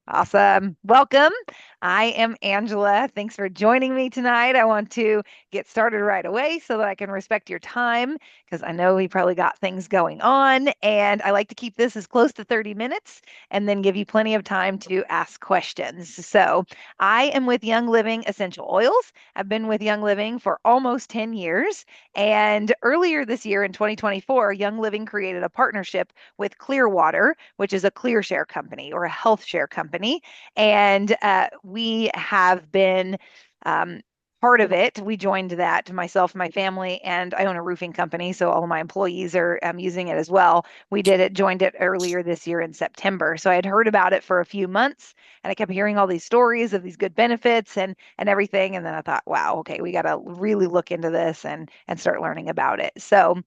Awesome. Welcome. I am Angela. Thanks for joining me tonight. I want to get started right away so that I can respect your time because I know we probably got things going on. And I like to keep this as close to 30 minutes and then give you plenty of time to ask questions. So I am with Young Living Essential Oils. I've been with Young Living for almost 10 years. And earlier this year in 2024, Young Living created a partnership with Clearwater, which is a clear share company or a health share company. And we have been um, part of it. We joined that, myself, my family, and I own a roofing company. So all of my employees are using it as well. We joined it earlier this year in September. So I had heard about it for a few months and I kept hearing all these stories of these good benefits and everything. And then I thought, wow, okay, we got to really look into this and start learning about it. So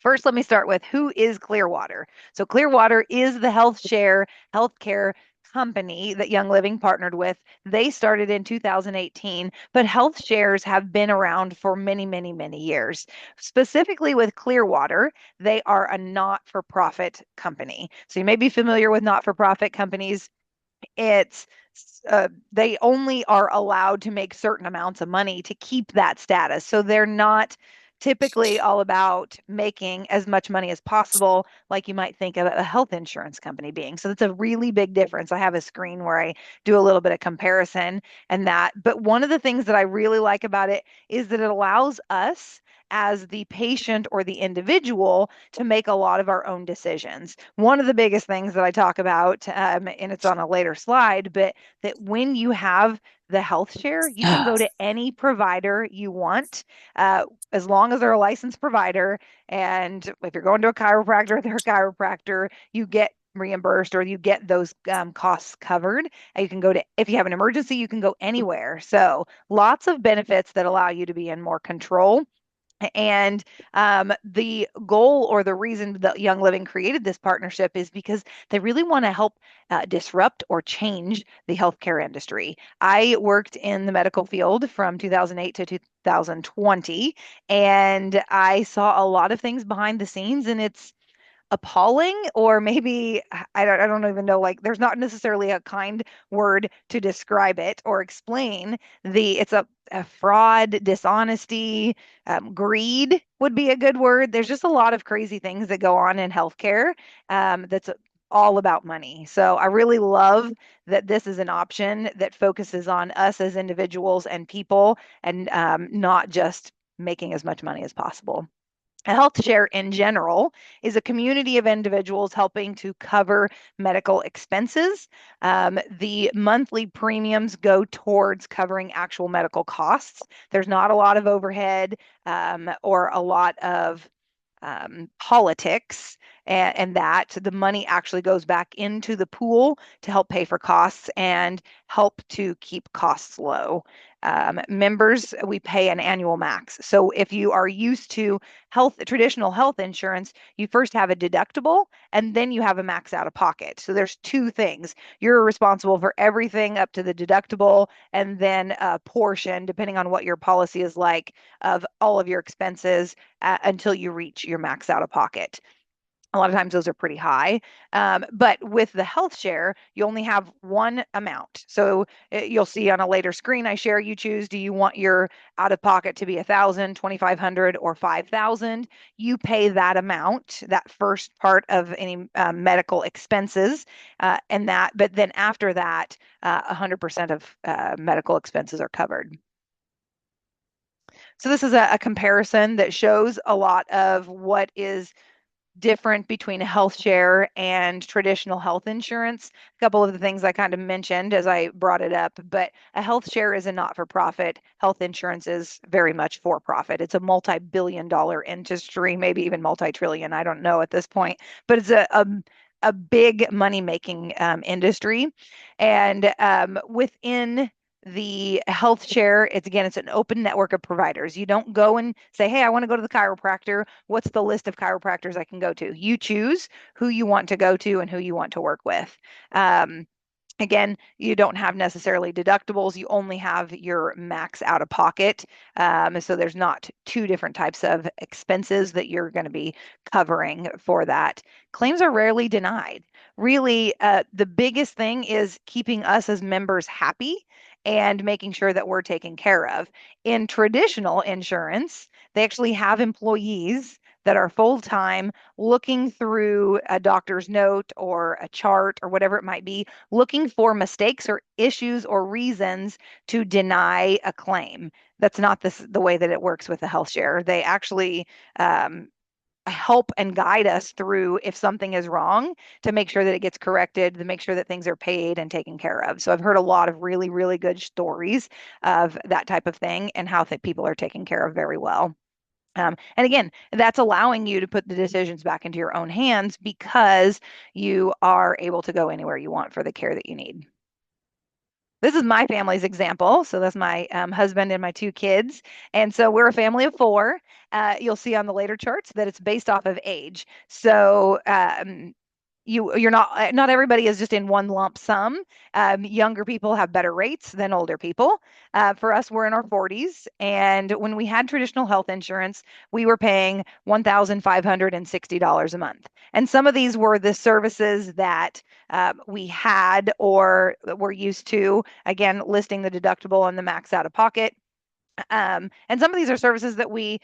first, let me start with who is Clearwater. So, Clearwater is the health share healthcare company that Young Living partnered with. They started in 2018, but health shares have been around for many, many, many years. Specifically with Clearwater, they are a not for profit company. So, you may be familiar with not for profit companies. It's they only are allowed to make certain amounts of money to keep that status. So they're not typically all about making as much money as possible, like you might think of a health insurance company being. So that's a really big difference. I have a screen where I do a little bit of comparison and that. But one of the things that I really like about it is that it allows us as the patient or the individual to make a lot of our own decisions. One of the biggest things that I talk about, and it's on a later slide, but that when you have the health share, you can go to any provider you want, as long as they're a licensed provider. And if you're going to a chiropractor, they're a chiropractor, you get reimbursed or you get those costs covered. And you can go to, if you have an emergency, you can go anywhere. So lots of benefits that allow you to be in more control. And the goal or the reason that Young Living created this partnership is because they really want to help disrupt or change the healthcare industry. I worked in the medical field from 2008 to 2020, and I saw a lot of things behind the scenes, and it's appalling, or maybe I don't even know, like there's not necessarily a kind word to describe it or explain it's a fraud, dishonesty, greed would be a good word. There's just a lot of crazy things that go on in healthcare, that's all about money. So I really love that this is an option that focuses on us as individuals and people, and not just making as much money as possible. A health share in general is a community of individuals helping to cover medical expenses. The monthly premiums go towards covering actual medical costs. There's not a lot of overhead, or a lot of politics, and that the money actually goes back into the pool to help pay for costs and help to keep costs low. Members, we pay an annual max. So if you are used to traditional health insurance, you first have a deductible and then you have a max out of pocket. So there's two things. You're responsible for everything up to the deductible, and then a portion, depending on what your policy is like, of all of your expenses until you reach your max out of pocket. A lot of times those are pretty high. But with the health share, you only have one amount. So you'll see on a later screen I share, you choose, do you want your out of pocket to be 1,000, 2,500, or 5,000? You pay that amount, that first part of any medical expenses, but then after that, 100% of medical expenses are covered. So this is a comparison that shows a lot of what is different between a health share and traditional health insurance. A couple of the things I kind of mentioned as I brought it up, but a health share is a not-for-profit. Health insurance is very much for profit. It's a multi-billion dollar industry, maybe even multi-trillion. I don't know at this point, but it's a big money-making industry. And within the health share, it's an open network of providers. You don't go and say, hey, I want to go to the chiropractor. What's the list of chiropractors I can go to? You choose who you want to go to and who you want to work with. Um, Again, you don't have necessarily deductibles. You only have your max out of pocket. So there's not two different types of expenses that you're going to be covering for that. Claims are rarely denied. really, the biggest thing is keeping us as members happy and making sure that we're taken care of. In traditional insurance, they actually have employees that are full time looking through a doctor's note or a chart or whatever it might be, looking for mistakes or issues or reasons to deny a claim. That's not the way that it works with the health share. They actually um, help and guide us through if something is wrong to make sure that it gets corrected, to make sure that things are paid and taken care of. So I've heard a lot of really, really good stories of that type of thing and how people are taken care of very well. And again, that's allowing you to put the decisions back into your own hands because you are able to go anywhere you want for the care that you need. This is my family's example. So that's my husband and my two kids. And so we're a family of four. You'll see on the later charts that it's based off of age. So you're not everybody is just in one lump sum. Younger people have better rates than older people. For us, we're in our 40s, and when we had traditional health insurance, we were paying $1,560 a month. And some of these were the services that we had or were used to. Again, listing the deductible and the max out of pocket. And some of these are services that we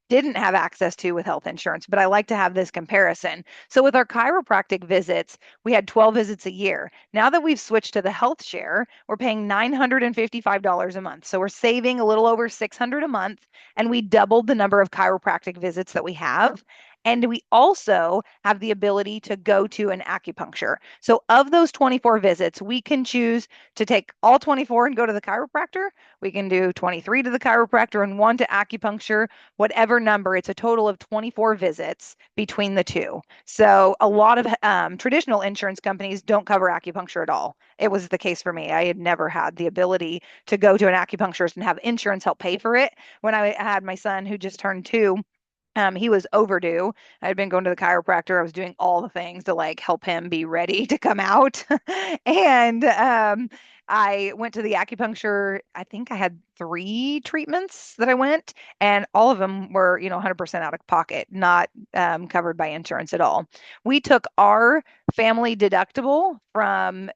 didn't have access to with health insurance, but I like to have this comparison. So with our chiropractic visits, we had 12 visits a year. Now that we've switched to the health share, we're paying $955 a month. So we're saving a little over 600 a month, and we doubled the number of chiropractic visits that we have. And we also have the ability to go to an acupuncture. So of those 24 visits, we can choose to take all 24 and go to the chiropractor. We can do 23 to the chiropractor and one to acupuncture, whatever number. It's a total of 24 visits between the two. So a lot of traditional insurance companies don't cover acupuncture at all. It was the case for me. I had never had the ability to go to an acupuncturist and have insurance help pay for it. When I had my son who just turned 2, he was overdue. I had been going to the chiropractor. I was doing all the things to like help him be ready to come out. And I went to the acupuncture. I think I had 3 treatments that I went, and all of them were, 100% out of pocket, not covered by insurance at all. We took our family deductible from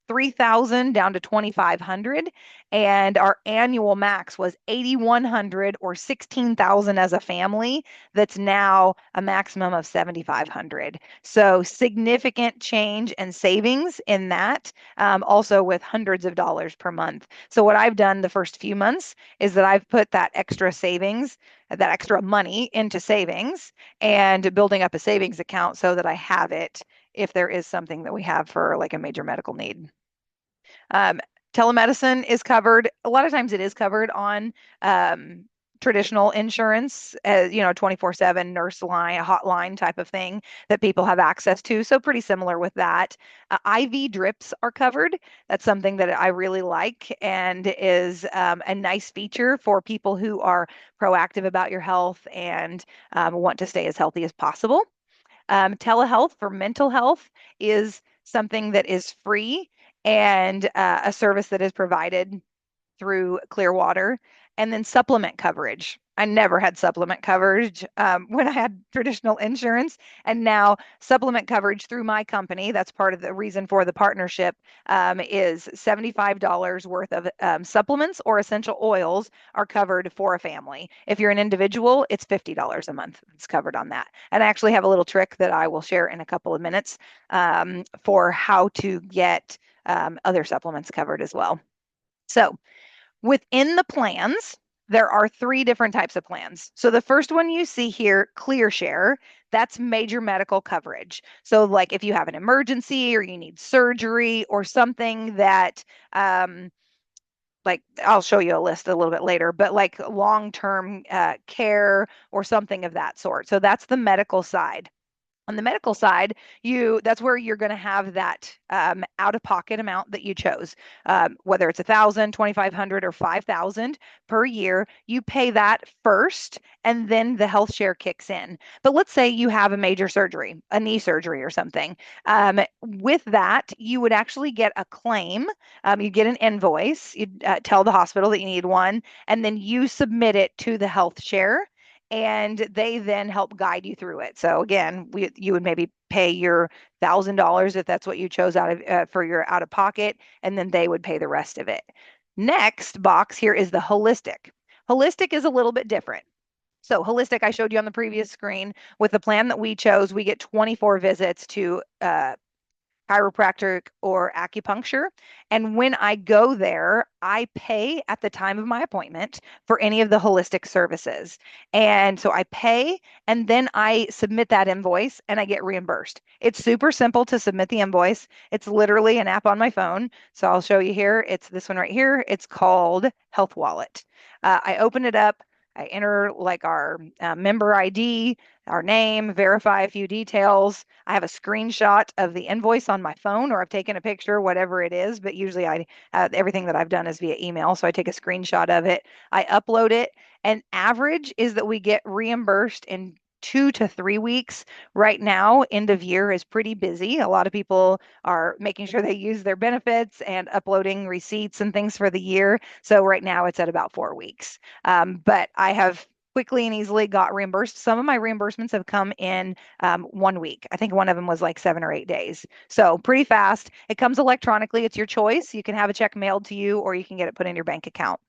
3,000 down to 2,500, and our annual max was 8,100 or 16,000 as a family. That's now a maximum of 7,500. So significant change and savings in that, also with hundreds of dollars per month. So what I've done the first few months is that I've put that extra savings, that extra money into savings and building up a savings account so that I have it if there is something that we have for like a major medical need. Um, Telemedicine is covered. A lot of times it is covered on traditional insurance, 24/7 nurse line, a hotline type of thing that people have access to. So pretty similar with that. IV drips are covered. That's something that I really like and is a nice feature for people who are proactive about your health and want to stay as healthy as possible. Telehealth for mental health is something that is free and a service that is provided through Clearwater. And then supplement coverage. I never had supplement coverage when I had traditional insurance. And now supplement coverage through my company, that's part of the reason for the partnership, is $75 worth of supplements or essential oils are covered for a family. If you're an individual, it's $50 a month. It's covered on that. And I actually have a little trick that I will share in a couple of minutes for how to get other supplements covered as well. So within the plans, there are 3 different types of plans. So the first one you see here, ClearShare, that's major medical coverage. So like if you have an emergency or you need surgery or something that like I'll show you a list a little bit later, but like long-term care or something of that sort. So that's the medical side. On the medical side, that's where you're going to have that out-of-pocket amount that you chose, whether it's 1,000, 2,500, or 5,000 per year. You pay that first, and then the health share kicks in. But let's say you have a major surgery, a knee surgery or something. With that, you would actually get a claim. You get an invoice. You tell the hospital that you need one, and then you submit it to the health share. and they then help guide you through it. So again, you would maybe pay your $1,000 if that's what you chose out of for your out of pocket, and then they would pay the rest of it. Next box here is the holistic. Holistic is a little bit different. So holistic, I showed you on the previous screen. With the plan that we chose, we get 24 visits to chiropractic or acupuncture. And when I go there, I pay at the time of my appointment for any of the holistic services. And so I pay and then I submit that invoice and I get reimbursed. It's super simple to submit the invoice. It's literally an app on my phone. So I'll show you here. It's this one right here. It's called Health Wallet. I open it up. I enter like our member ID, our name, verify a few details. I have a screenshot of the invoice on my phone, or I've taken a picture, whatever it is. But usually, everything that I've done is via email, so I take a screenshot of it. I upload it, and average is that we get reimbursed in 2 to 3 weeks. Right now, end of year is pretty busy. A lot of people are making sure they use their benefits and uploading receipts and things for the year. So right now, it's at about 4 weeks. But I have quickly and easily got reimbursed. Some of my reimbursements have come in 1 week. I think one of them was like 7 or 8 days. So pretty fast. It comes electronically. It's your choice. You can have a check mailed to you or you can get it put in your bank account.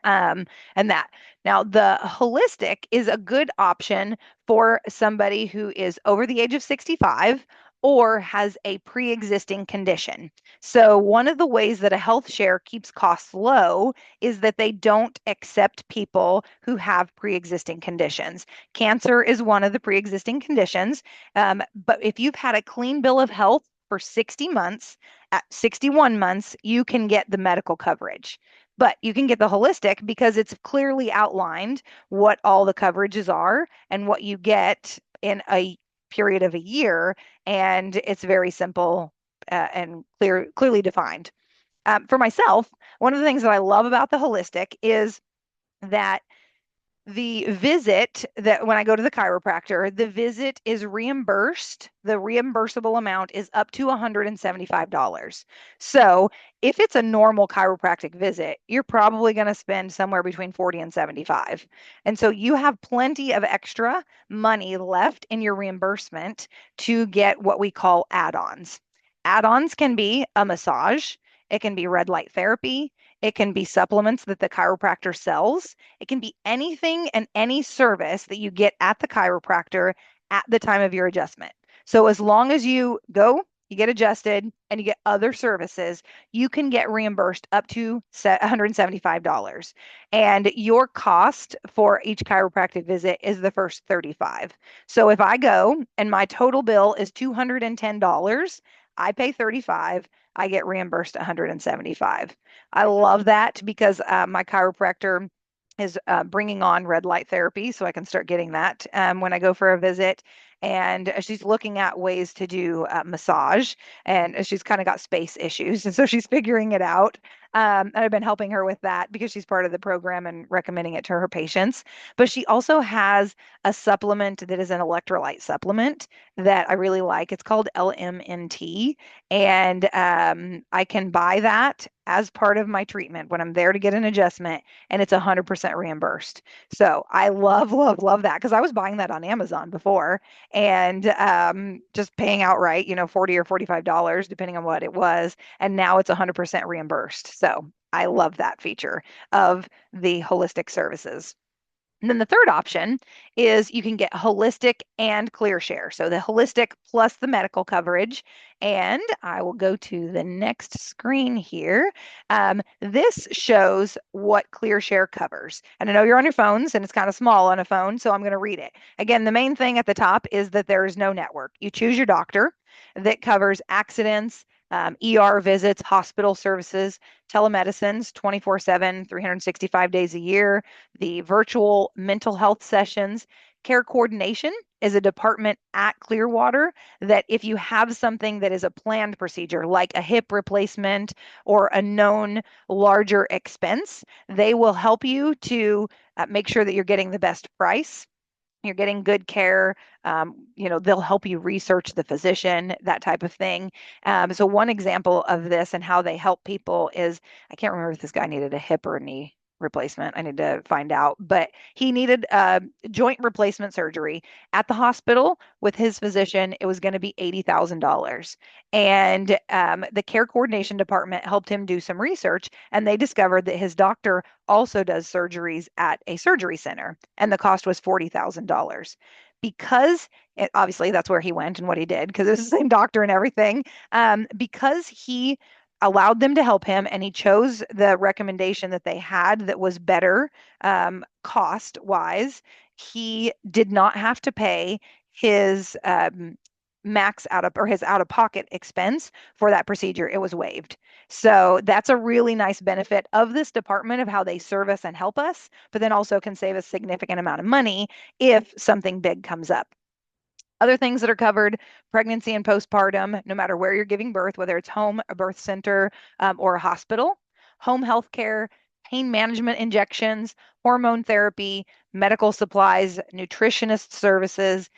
And that. Now, the holistic is a good option for somebody who is over the age of 65 or has a pre-existing condition. So one of the ways that a health share keeps costs low is that they don't accept people who have pre-existing conditions. Cancer is one of the pre-existing conditions. But if you've had a clean bill of health for 60 months, at 61 months, you can get the medical coverage. But you can get the holistic because it's clearly outlined what all the coverages are and what you get in a period of a year. And it's very simple and clearly defined. For myself, one of the things that I love about the holistic is that the visit that when I go to the chiropractor, the visit is reimbursed. The reimbursable amount is up to $175. So if it's a normal chiropractic visit, you're probably going to spend somewhere between 40 and 75. And so you have plenty of extra money left in your reimbursement to get what we call add-ons. Add-ons can be a massage, it can be red light therapy, it can be supplements that the chiropractor sells. It can be anything and any service that you get at the chiropractor at the time of your adjustment. So as long as you go, you get adjusted, and you get other services, you can get reimbursed up to $175. And your cost for each chiropractic visit is the first 35. So if I go and my total bill is $210, I pay 35, I get reimbursed 175. I love that because my chiropractor is bringing on red light therapy, so I can start getting that when I go for a visit. And she's looking at ways to do massage, and she's kind of got space issues, and so she's figuring it out. And I've been helping her with that because she's part of the program and recommending it to her patients. But she also has a supplement that is an electrolyte supplement that I really like. It's called LMNT, and I can buy that as part of my treatment when I'm there to get an adjustment, and it's 100% reimbursed. So I love, love, love that because I was buying that on Amazon before and just paying outright, 40 or $45, depending on what it was. And now it's 100% reimbursed. So I love that feature of the holistic services. And then the third option is you can get holistic and clear share. So the holistic plus the medical coverage. And I will go to the next screen here. This shows what clear share covers. And I know you're on your phones and it's kind of small on a phone, so I'm going to read it. Again, the main thing at the top is that there is no network. You choose your doctor that covers accidents, ER visits, hospital services, telemedicines 24/7, 365 days a year, the virtual mental health sessions. Care coordination is a department at Clearwater that if you have something that is a planned procedure, like a hip replacement or a known larger expense, they will help you to make sure that you're getting the best price, you're getting good care. They'll help you research the physician, that type of thing. So one example of this and how they help people is, I can't remember if this guy needed a hip or a knee replacement. I need to find out, but he needed a joint replacement surgery at the hospital with his physician. It was going to be $80,000. And the care coordination department helped him do some research, and they discovered that his doctor also does surgeries at a surgery center, and the cost was $40,000. Because obviously that's where he went and what he did, because it was the same doctor and everything. Because he allowed them to help him and he chose the recommendation that they had that was better cost wise, he did not have to pay his max out of or his out of pocket expense for that procedure. It was waived. So that's a really nice benefit of this department of how they service and help us, but then also can save a significant amount of money if something big comes up. Other things that are covered: pregnancy and postpartum, no matter where you're giving birth, whether it's home, a birth center, or a hospital, home health care, pain management injections, hormone therapy, medical supplies, nutritionist services,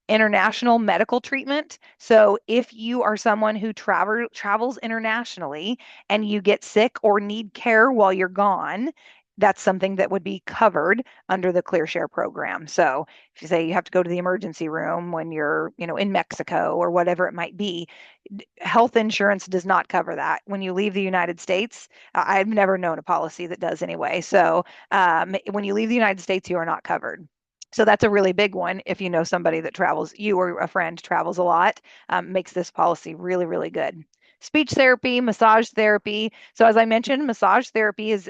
international medical treatment. So if you are someone who travels internationally and you get sick or need care while you're gone, that's something that would be covered under the ClearShare program. So if you say you have to go to the emergency room when you're, in Mexico or whatever it might be, health insurance does not cover that. When you leave the United States, I've never known a policy that does anyway. So when you leave the United States, you are not covered. So that's a really big one. If you know somebody that travels, you or a friend travels a lot, makes this policy really, really good. Speech therapy, massage therapy. So as I mentioned, massage therapy is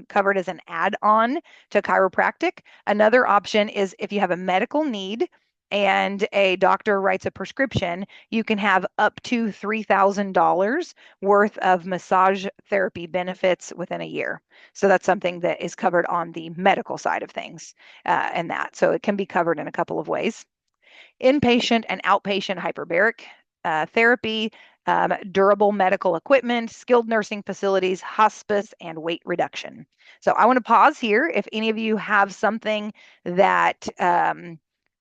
covered as an add-on to chiropractic. Another option is if you have a medical need and a doctor writes a prescription, you can have up to $3,000 worth of massage therapy benefits within a year. So that's something that is covered on the medical side of things, and that. So it can be covered in a couple of ways: inpatient and outpatient hyperbaric therapy, durable medical equipment, skilled nursing facilities, hospice, and weight reduction. So I want to pause here. If any of you have something that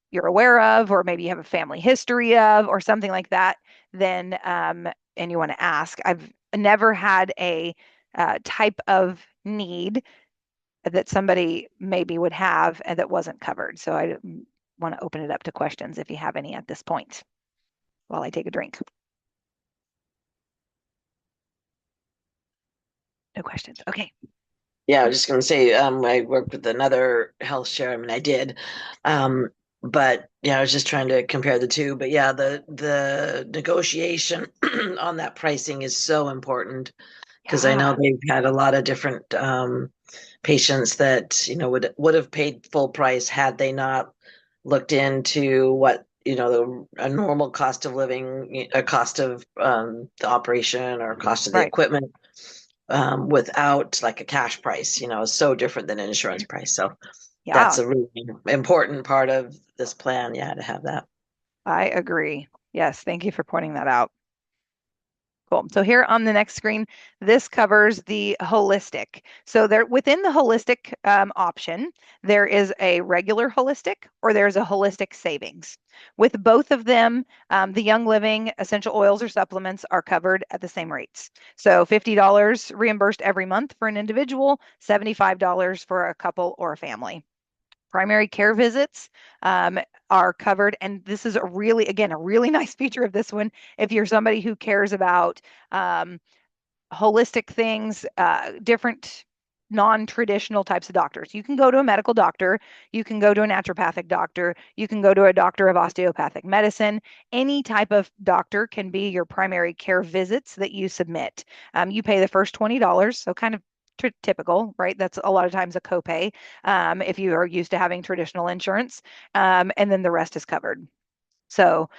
you're aware of, or maybe you have a family history of, or something like that, then and you want to ask. I've never had a type of need that somebody maybe would have and that wasn't covered. So I want to open it up to questions if you have any at this point while I take a drink. No questions. Okay. Yeah, I was just going to say, I worked with another health share. I mean, I did, but yeah, I was just trying to compare the two. But yeah, the negotiation on that pricing is so important because I know Yeah. they've had a lot of different patients that would have paid full price had they not looked into what a normal cost of living, a cost of the operation or cost of the Right. equipment without like a cash price, is so different than an insurance price. So that's Yeah, a really important part of this plan. Yeah, to have that. I agree. Yes, thank you for pointing that out. Cool. So here on the next screen, this covers the holistic. So there within the holistic option, there is a regular holistic or there's a holistic savings. With both of them, the Young Living essential oils or supplements are covered at the same rates. So $50 reimbursed every month for an individual, $75 for a couple or a family. Primary care visits are covered. And this is again, a really nice feature of this one. If you're somebody who cares about um, holistic things, different non-traditional types of doctors. You can go to a medical doctor, you can go to a naturopathic doctor, you can go to a doctor of osteopathic medicine. Any type of doctor can be your primary care visits that you submit. You pay the first $20, so kind of typical, right? That's a lot of times a copay if you are used to having traditional insurance, and then the rest is covered. So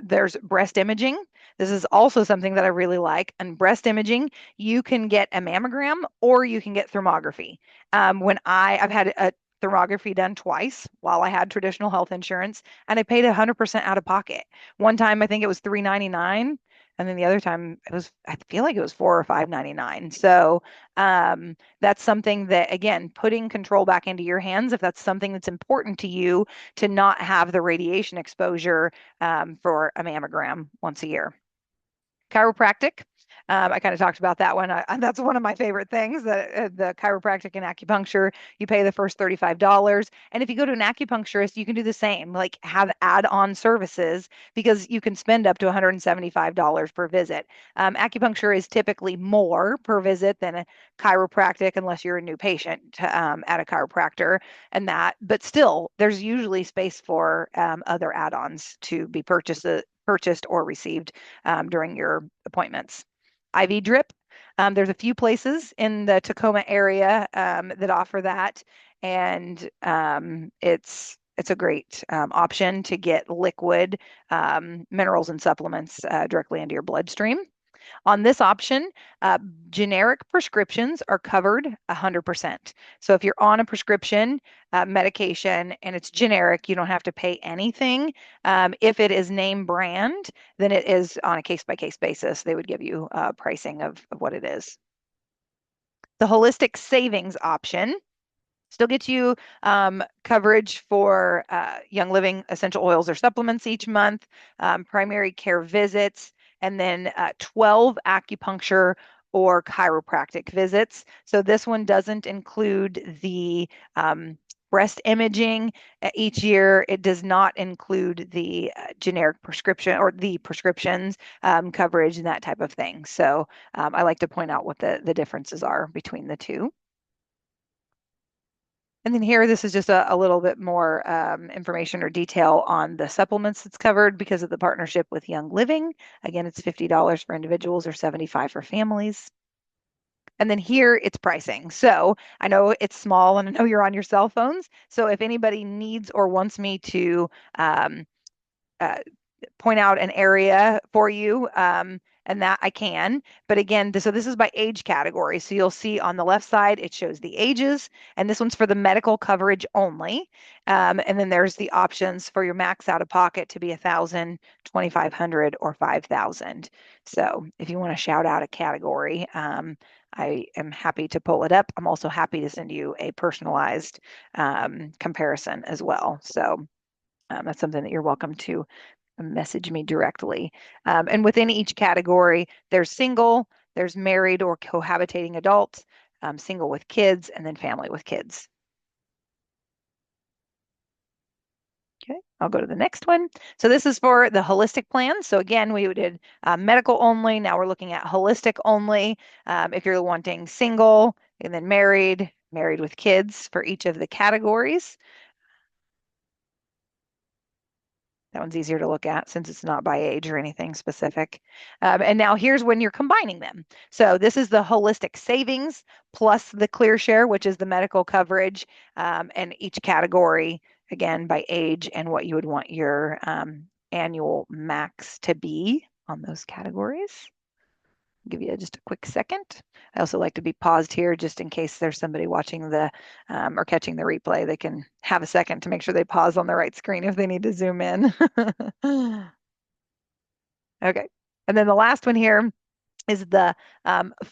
there's breast imaging. This is also something that I really like. And breast imaging, you can get a mammogram or you can get thermography. When I've had a thermography done twice while I had traditional health insurance, and I paid 100% out of pocket. One time I think it was $3.99, and then the other time I feel like it was $4 or $5.99. So that's something that, again, putting control back into your hands, if that's something that's important to you, to not have the radiation exposure for a mammogram once a year. Chiropractic. I kind of talked about that one. That's one of my favorite things, the chiropractic and acupuncture. You pay the first $35. And if you go to an acupuncturist, you can do the same, like have add-on services because you can spend up to $175 per visit. Acupuncture is typically more per visit than a chiropractic unless you're a new patient at a chiropractor and that, but still, there's usually space for other add-ons to be purchased or received during your appointments. IV drip. There's a few places in the Tacoma area that offer that, and it's a great option to get liquid minerals and supplements directly into your bloodstream. On this option, uh, generic prescriptions are covered 100%. So if you're on a prescription medication and it's generic, you don't have to pay anything. If it is name brand, then it is on a case by case basis. They would give you pricing of what it is. The holistic savings option still gets you coverage for Young Living essential oils or supplements each month, primary care visits, and then 12 acupuncture or chiropractic visits. So this one doesn't include the breast imaging each year. It does not include the generic prescription or the prescriptions coverage and that type of thing. So I like to point out what the differences are between the two. And then here, this is just a little bit more information or detail on the supplements that's covered because of the partnership with Young Living. Again, it's $50 for individuals or $75 for families. And then here it's pricing. So I know it's small and I know you're on your cell phones. So if anybody needs or wants me to um, uh, point out an area for you, and that I can. But again, so this is by age category. So you'll see on the left side, it shows the ages, and this one's for the medical coverage only. And then there's the options for your max out of pocket to be 1,000, 2,500, or 5,000. So if you want to shout out a category, I am happy to pull it up. I'm also happy to send you a personalized comparison as well. So that's something that you're welcome to message me directly. And within each category, there's single, there's married or cohabitating adults, single with kids, and then family with kids. Okay, I'll go to the next one. So this is for the holistic plan. So again, we did medical only. Now we're looking at holistic only. If you're wanting single and then married, married with kids for each of the categories. That one's easier to look at since it's not by age or anything specific. And now here's when you're combining them. So this is the holistic savings plus the clear share, which is the medical coverage, and each category, again, by age and what you would want your annual max to be on those categories. Give you just a quick second. I also like to be paused here just in case there's somebody watching the or catching the replay. They can have a second to make sure they pause on the right screen if they need to zoom in. Okay. And then the last one here is the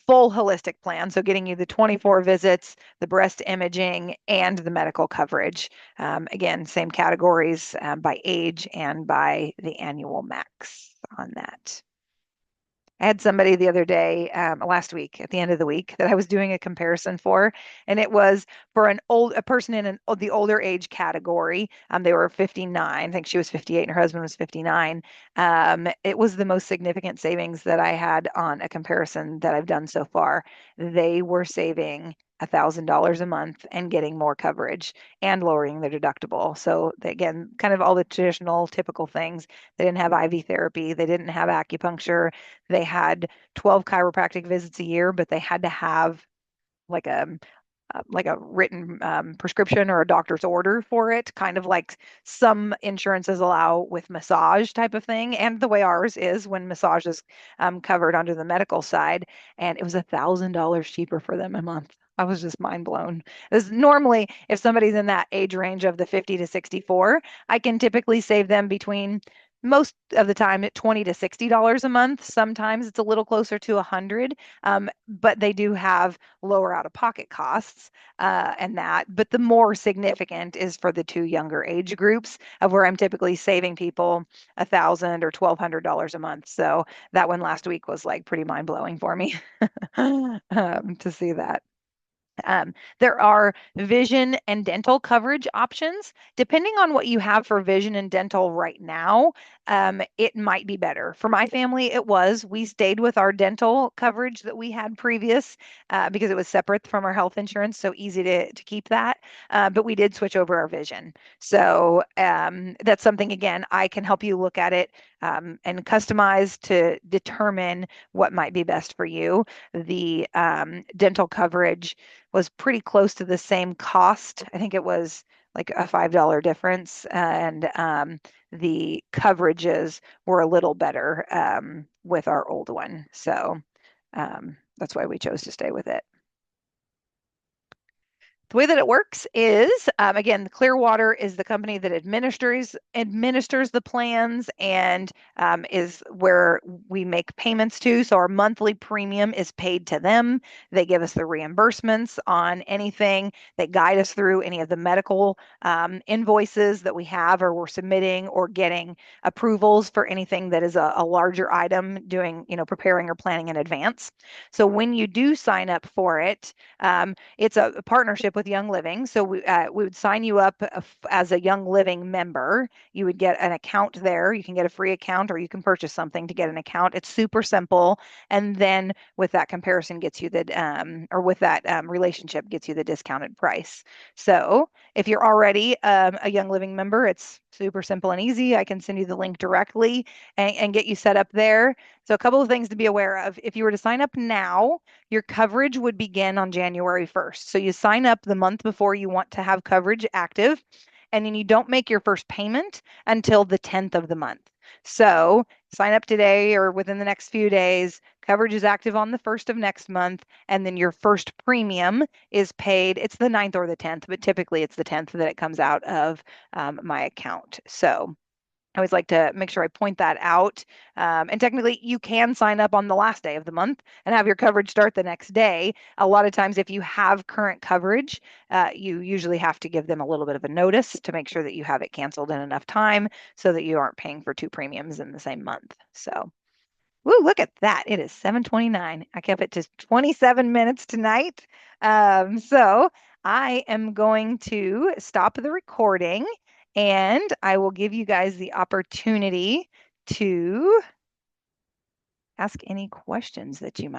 full holistic plan. So getting you the 24 visits, the breast imaging, and the medical coverage. Again, same categories by age and by the annual max on that. I had somebody the other day, last week, at the end of the week, that I was doing a comparison for, and it was for a person in the older age category. They were 59. I think she was 58, and her husband was 59. It was the most significant savings that I had on a comparison that I've done so far. They were saving $1,000 a month and getting more coverage and lowering their deductible. So again, kind of all the traditional, typical things. They didn't have IV therapy. They didn't have acupuncture. They had 12 chiropractic visits a year, but they had to have like a like a written prescription or a doctor's order for it, kind of like some insurances allow with massage type of thing, and the way ours is when massage is covered under the medical side, and it was $1,000 cheaper for them a month. I was just mind blown. Because normally, if somebody's in that age range of the 50 to 64, I can typically save them between most of the time at $20 to $60 a month. Sometimes it's a little closer to 100, but they do have lower out-of-pocket costs and that. But the more significant is for the two younger age groups, of where I'm typically saving people $1,000 or $1,200 a month. So that one last week was like pretty mind-blowing for me to see that. There are vision and dental coverage options. Depending on what you have for vision and dental right now, it might be better. For my family, it was. We stayed with our dental coverage that we had previous because it was separate from our health insurance, so easy to keep that. But we did switch over our vision. So that's something, again, I can help you look at it and customize to determine what might be best for you. The dental coverage was pretty close to the same cost. I think it was like a $5 difference, and the coverages were a little better with our old one. So that's why we chose to stay with it. The way that it works is, again, Clearwater is the company that administers the plans and is where we make payments to. So our monthly premium is paid to them. They give us the reimbursements on anything. They guide us through any of the medical invoices that we have or we're submitting or getting approvals for anything that is a larger item, doing, preparing or planning in advance. So when you do sign up for it, it's a partnership with Young Living. So we would sign you up as a Young Living member. You would get an account there. You can get a free account or you can purchase something to get an account. It's super simple. And then with that comparison gets you or with that relationship gets you the discounted price. So if you're already a Young Living member, it's super simple and easy. I can send you the link directly and get you set up there. So a couple of things to be aware of. If you were to sign up now, your coverage would begin on January 1st. So you sign up the month before you want to have coverage active, and then you don't make your first payment until the 10th of the month. So sign up today or within the next few days. Coverage is active on the 1st of next month, and then your first premium is paid. It's the 9th or the 10th, but typically it's the 10th that it comes out of my account. So I always like to make sure I point that out. And technically, you can sign up on the last day of the month and have your coverage start the next day. A lot of times, if you have current coverage, you usually have to give them a little bit of a notice to make sure that you have it canceled in enough time so that you aren't paying for two premiums in the same month. So, woo, look at that. It is 7:29. I kept it to 27 minutes tonight. So I am going to stop the recording and I will give you guys the opportunity to ask any questions that you might